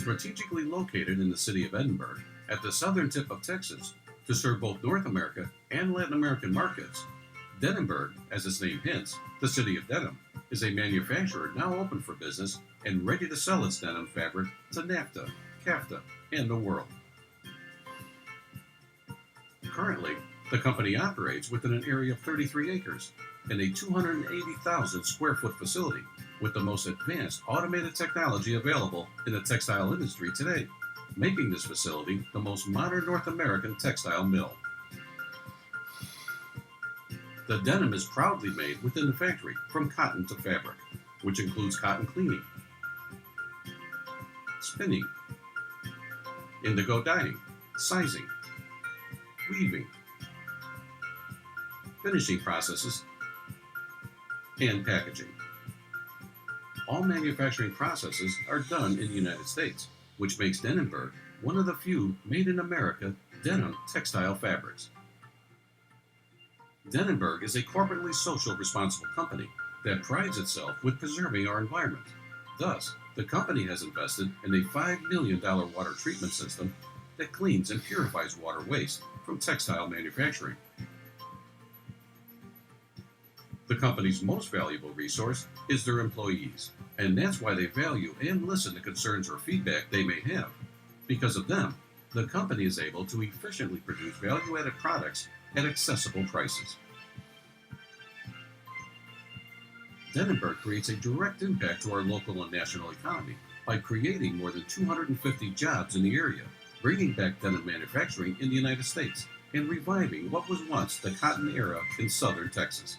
Strategically located in the city of Edinburg, at the southern tip of Texas, to serve both North America and Latin American markets, Edinburg, as its name hints, the city of denim, is a manufacturer now open for business and ready to sell its denim fabric to NAFTA, CAFTA, and the world. Currently, the company operates within an area of 33 acres in a 280,000 square foot facility with the most advanced automated technology available in the textile industry today, making this facility the most modern North American textile mill. The denim is proudly made within the factory from cotton to fabric, which includes cotton cleaning, spinning, indigo dyeing, sizing, weaving, finishing processes, and packaging. All manufacturing processes are done in the United States, which makes Edinburg one of the few made-in-America denim textile fabrics. Edinburg is a corporately social responsible company that prides itself with preserving our environment. Thus, the company has invested in a $5 million water treatment system that cleans and purifies water waste from textile manufacturing. The company's most valuable resource is their employees, and that's why they value and listen to concerns or feedback they may have. Because of them, the company is able to efficiently produce value-added products at accessible prices. Edinburg creates a direct impact to our local and national economy by creating more than 250 jobs in the area, bringing back denim manufacturing in the United States, and reviving what was once the cotton era in southern Texas.